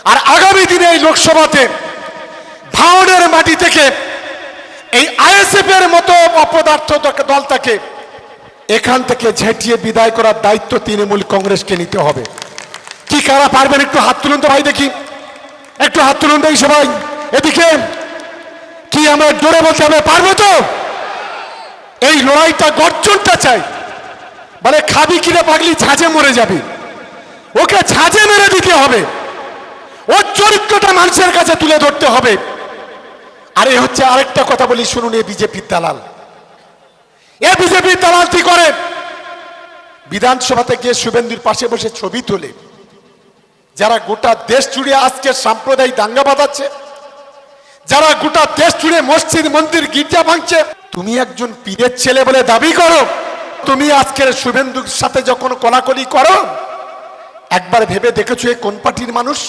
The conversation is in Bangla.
আর আগামী দিনে এই লোকসভাতে ভাঙনের মাটি থেকে এই আইএসএফ এর মতো অপদার্থ দলটাকে এখান থেকে ঝেঁটিয়ে বিদায় করার দায়িত্ব তৃণমূল কংগ্রেসকে নিতে হবে। কি কারা পারবেন একটু হাত তুলুন তো ভাই, দেখি একটু হাত তুলুন দেখি সবাই এদিকে। কি আমরা জোরে বলতে হবে, পারবো তো? এই লড়াইটা গর্জনটা চাই। মানে খাবি কিনে পাগলি ঝাঁঝে মরে যাবে, ওকে ঝাঁঝে মেরে দিতে হবে, ওর চরিত্রটা মানুষের কাছে তুলে ধরতে হবে। আর এ হচ্ছে আরেকটা কথা বলি শুনুন, এ বিজেপির দালাল, এ বিজেপির দালাল কি করে? বিধানসভাতে গিয়ে শুভেন্দুর পাশে বসে ছবি তোলে, যারা গোটা দেশ জুড়ে আজকে সাম্প্রদায়িক দাঙ্গা বাঁধাচ্ছে, যারা গোটা দেশ জুড়ে মসজিদ মন্দির গির্জা ভাঙছে, তুমি একজন পীরের ছেলে বলে দাবি করো, তুমি আজকের শুভেন্দুর সাথে যখন কোলাকুলি করো, একবার ভেবে দেখেছো এ কোন পার্টির মানুষ?